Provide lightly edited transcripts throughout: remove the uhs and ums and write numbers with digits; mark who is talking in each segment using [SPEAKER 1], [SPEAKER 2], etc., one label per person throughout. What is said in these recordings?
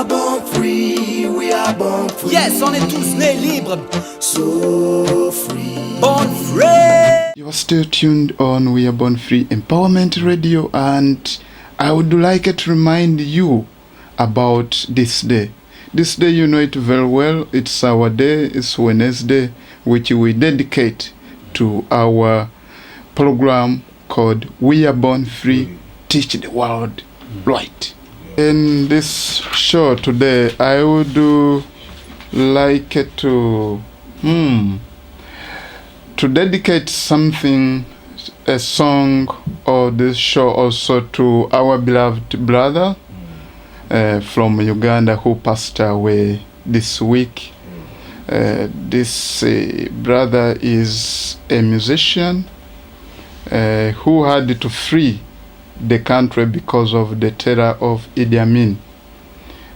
[SPEAKER 1] are born free, we are born free.
[SPEAKER 2] Yes, on est tous nés libres.
[SPEAKER 1] So free.
[SPEAKER 2] Born free.
[SPEAKER 3] You are still tuned on We Are Born Free Empowerment Radio, and I would like to remind you about this day. This day, you know it very well. It's our day. It's Wednesday, which we dedicate to our program called We Are Born Free, Teach the World Right. In this show today, I would like to dedicate something, a song or this show also to our beloved brother from Uganda who passed away this week. This brother is a musician who had to flee the country because of the terror of Idi Amin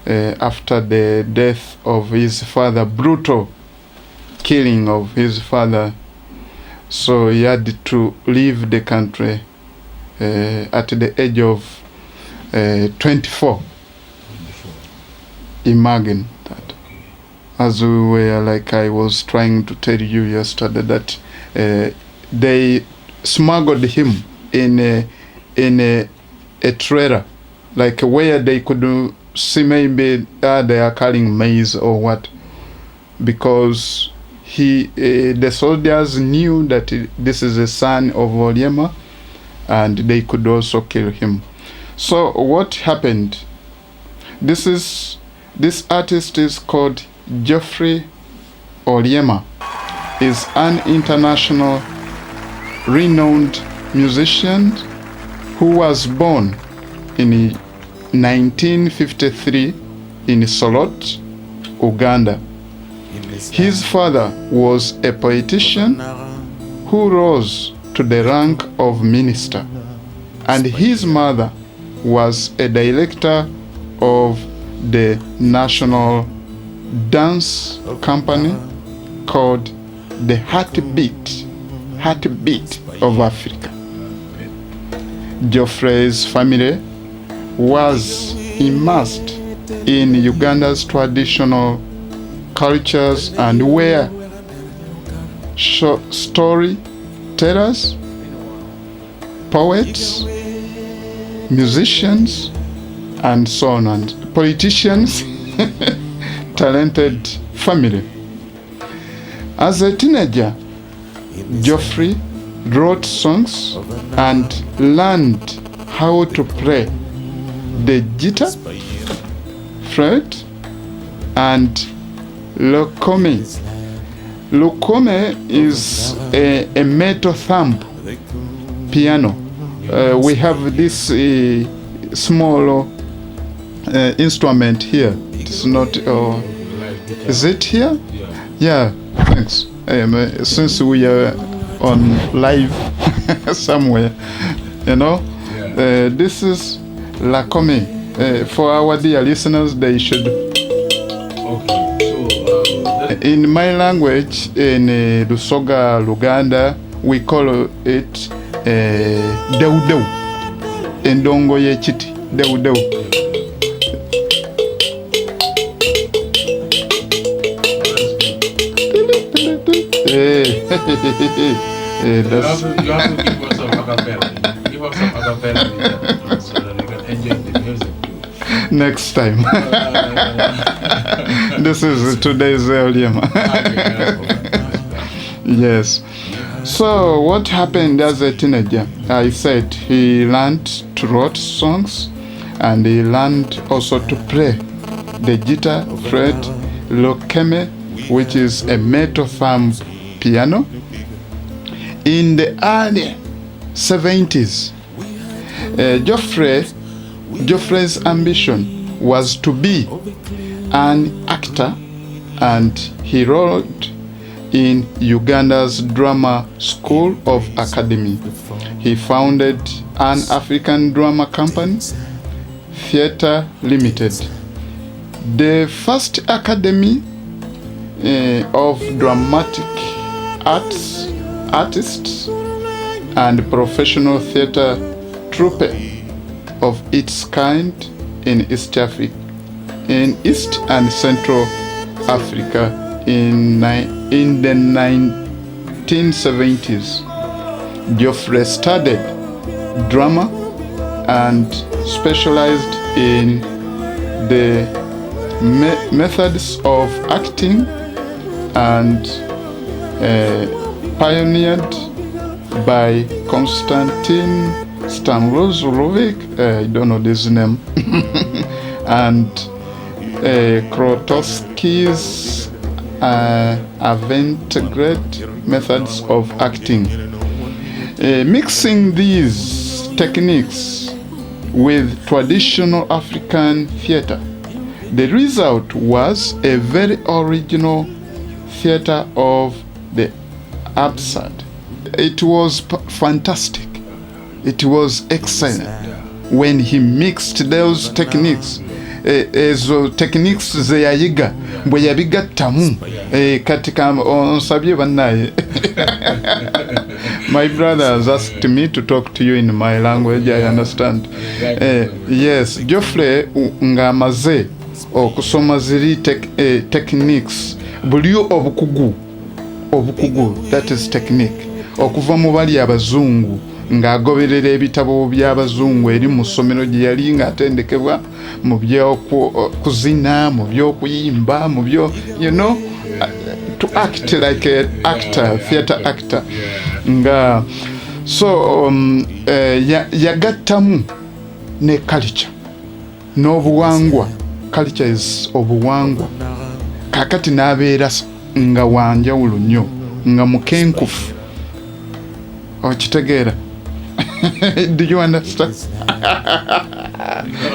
[SPEAKER 3] after the death of his father, brutal killing of his father. So he had to leave the country at the age of 24. Imagine that. As we were, like I was trying to tell you yesterday, that they smuggled him in a trailer, like where they could see maybe they are carrying maize or what, because the soldiers knew that this is a son of Olyema, and they could also kill him. So what happened? This artist is called Geoffrey Olyema. Is an international renowned musician who was born in 1953 in Sorot, Uganda. His father was a politician who rose to the rank of minister, and his mother was a director of the national dance company called the Heartbeat of Africa. Geoffrey's family was immersed in Uganda's traditional cultures and were storytellers, poets, musicians, and so on, and politicians, talented family. As a teenager, Geoffrey wrote songs and learned how to play the guitar, flute, and lokome. Lokome is a metal thumb piano. We have this small instrument here. It's not. Is it here? Yeah. Thanks. Since we are on live somewhere, you know, this is lakome. For our dear listeners, they should. In my language, in Lusoga, Luganda, we call it deudeu. Endongo ye chiti, deudeu.
[SPEAKER 4] You have to give us some acapella. Give us some acapella so that we can enjoy the music too.
[SPEAKER 3] Next time. This is today's Olyema. Yes. So what happened as a teenager? I said he learned to write songs, and he learned also to play the guitar, flute, lokeme, which is a metal thumb piano. In the early 70s, Geoffrey's ambition was to be an actor, and he enrolled in Uganda's Drama School of Academy. He founded an African drama company, Theatre Limited, the first academy of dramatic artists and professional theatre troupe of its kind in East Africa. in East and Central Africa in the 1970s. Geoffrey studied drama and specialized in the methods of acting and pioneered by Konstantin Stanlowski, I don't know this name, and Krotowski's avant-garde methods of acting. Mixing these techniques with traditional African theater, the result was a very original theater of the absurd. It was fantastic. It was excellent when he mixed those techniques. Ezo techniques ze yayiga bwe yabigattamu katika onsabye bannaye. My brother has asked me to talk to you in my language, I understand. Yes, Geoffrey ng'amaze okusoma ziri techniques buli obukugu, that is technique, okuva mu bali abazungu ng'agoberera ebitabo by'abazungu eri mu ssomero gye yali ng'atendekebwa mu by'okuzina, mu by'okuyimba, mu byo, you know, to act like an actor, theater actor. Nga so yagattamu ne culture n'obuwangwa. Culture is obuwangwa. Kakati n'abeera nga wanjawulo nnyo, nga mukenkufu. Okitegeera? Do you understand?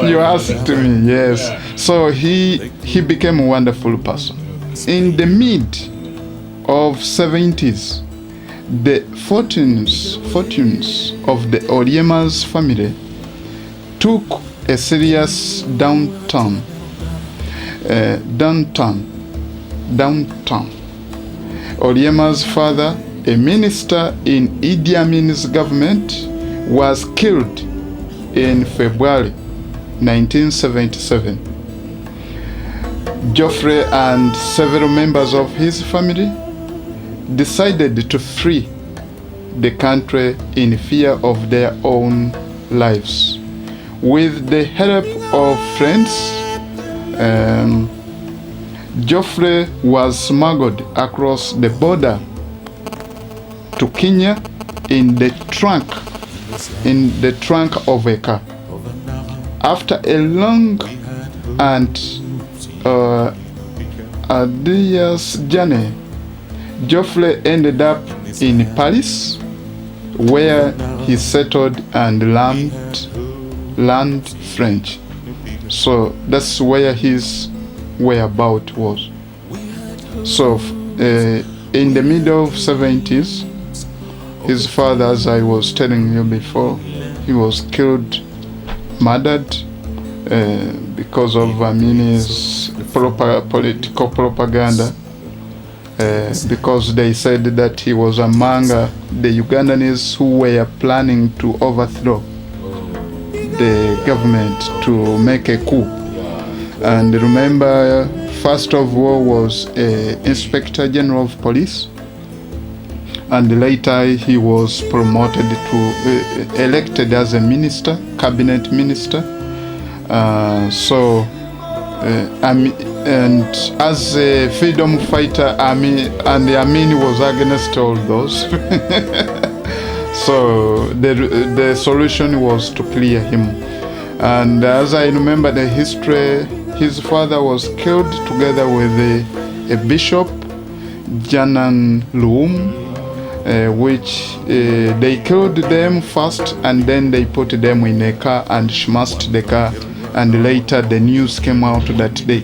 [SPEAKER 3] You asked me, yes. So he became a wonderful person. In the mid of 70s, the fortunes of the Oriemas family took a serious downturn. Oriema's father, a minister in Idi Amin's government, was killed in February 1977. Geoffrey and several members of his family decided to flee the country in fear of their own lives. With the help of friends, Geoffrey was smuggled across the border to Kenya in the trunk of a car. After a long and arduous journey, Geoffrey ended up in Paris, where he settled and learned French. So that's where his whereabout was. So in the middle of 70s, his father, as I was telling you before, he was killed, murdered because of Amini's political propaganda, because they said that he was among the Ugandans who were planning to overthrow the government to make a coup. And remember, first of all was Inspector General of Police, and later he was promoted to elected as a minister, cabinet minister. And as a freedom fighter, Amin was against all those. So the solution was to clear him. And as I remember the history, his father was killed together with a bishop, Janan Luum, which they killed them first, and then they put them in a car and smashed the car. And later the news came out that they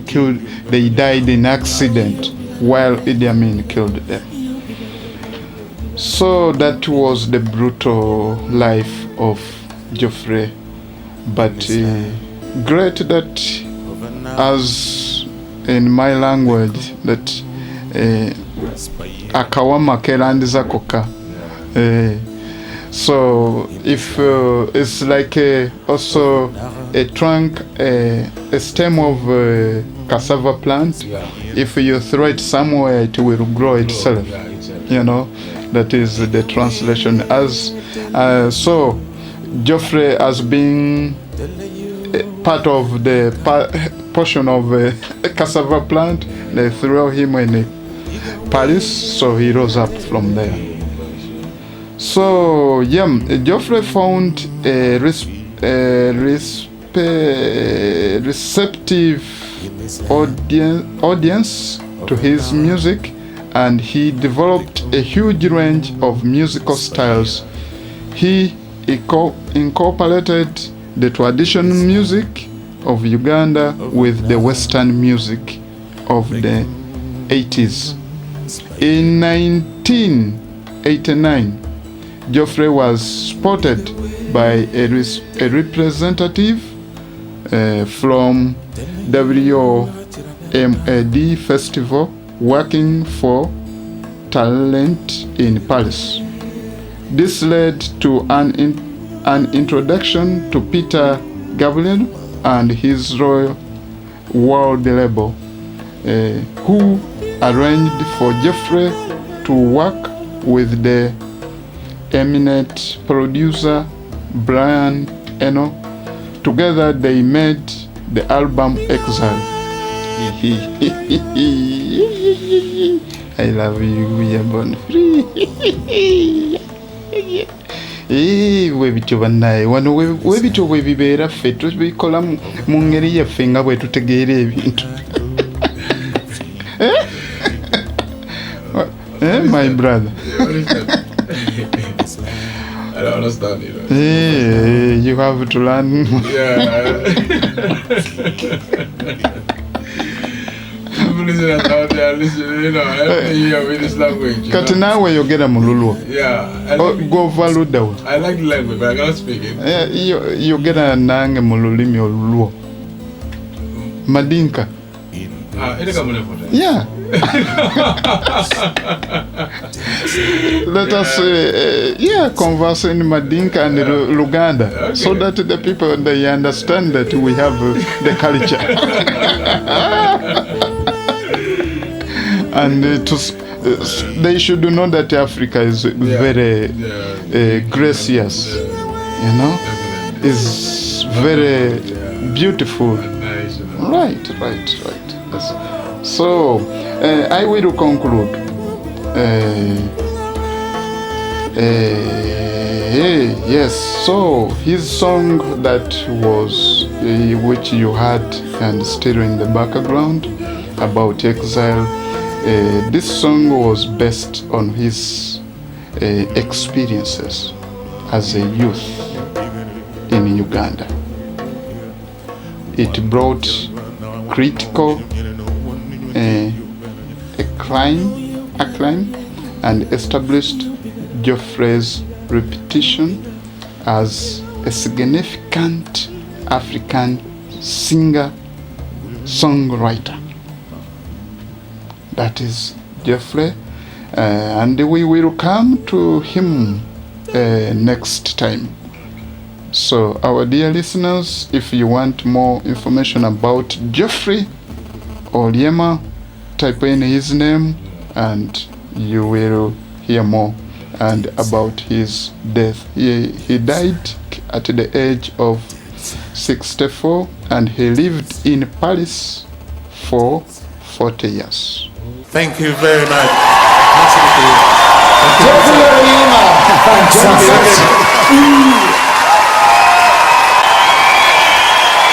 [SPEAKER 3] died in accident while Idi Amin killed them. So that was the brutal life of Geoffrey. But great that, as in my language, that akawama kerandiza koka. So if it's like also a trunk, a stem of cassava plant.
[SPEAKER 4] Yeah.
[SPEAKER 3] If you throw it somewhere, it will grow itself.
[SPEAKER 4] Yeah, itself.
[SPEAKER 3] You know, that is the translation. As so, Geoffrey has been part of the portion of a cassava plant. They threw him in Paris, so he rose up from there. So yeah, Geoffrey found a receptive audience to his music, and he developed a huge range of musical styles. He incorporated the traditional music of Uganda with the Western music of the 80s. In 1989, Geoffrey was spotted by a representative from WMAD Festival working for talent in Paris. This led to an introduction to Peter Gabriel and his Royal World label, who arranged for Geoffrey to work with the eminent producer Brian Eno. Together they made the album Exile. I love you, Wearebornfree. Webityo bannaye wano webityo bwe bibeera ffe tubikola mu ngeri yaffe nga bwe tutegeera ebintu. My brother.
[SPEAKER 4] I don't understand it.
[SPEAKER 3] You have to learn.
[SPEAKER 4] Yeah. People listen out there, listen, you know, help me hear with this language.
[SPEAKER 3] Kati naawe yogera mu lulwo.
[SPEAKER 4] Yeah.
[SPEAKER 3] Gova ludda wa.
[SPEAKER 4] I like the language, but I cannot speak it.
[SPEAKER 3] Yogera nange mu lulimi olulwo. Madinka. Yeah. Let us converse in Madinka and Luganda, okay, so that the people they understand that we have the culture. And they should know that Africa is very gracious, you know, is very beautiful. Right. Yes. So I will conclude. Yes. So his song that was which you had and still in the background about exile. This song was based on his experiences as a youth in Uganda. It brought critical acclaim and established Geoffrey's reputation as a significant African singer-songwriter. That is Geoffrey, and we will come to him next time. So our dear listeners, if you want more information about Geoffrey Olyema, type in his name and you will hear more and about his death. He died at the age of 64 and he lived in Paris for 40 years.
[SPEAKER 5] Thank you very much.
[SPEAKER 1] Fantastic.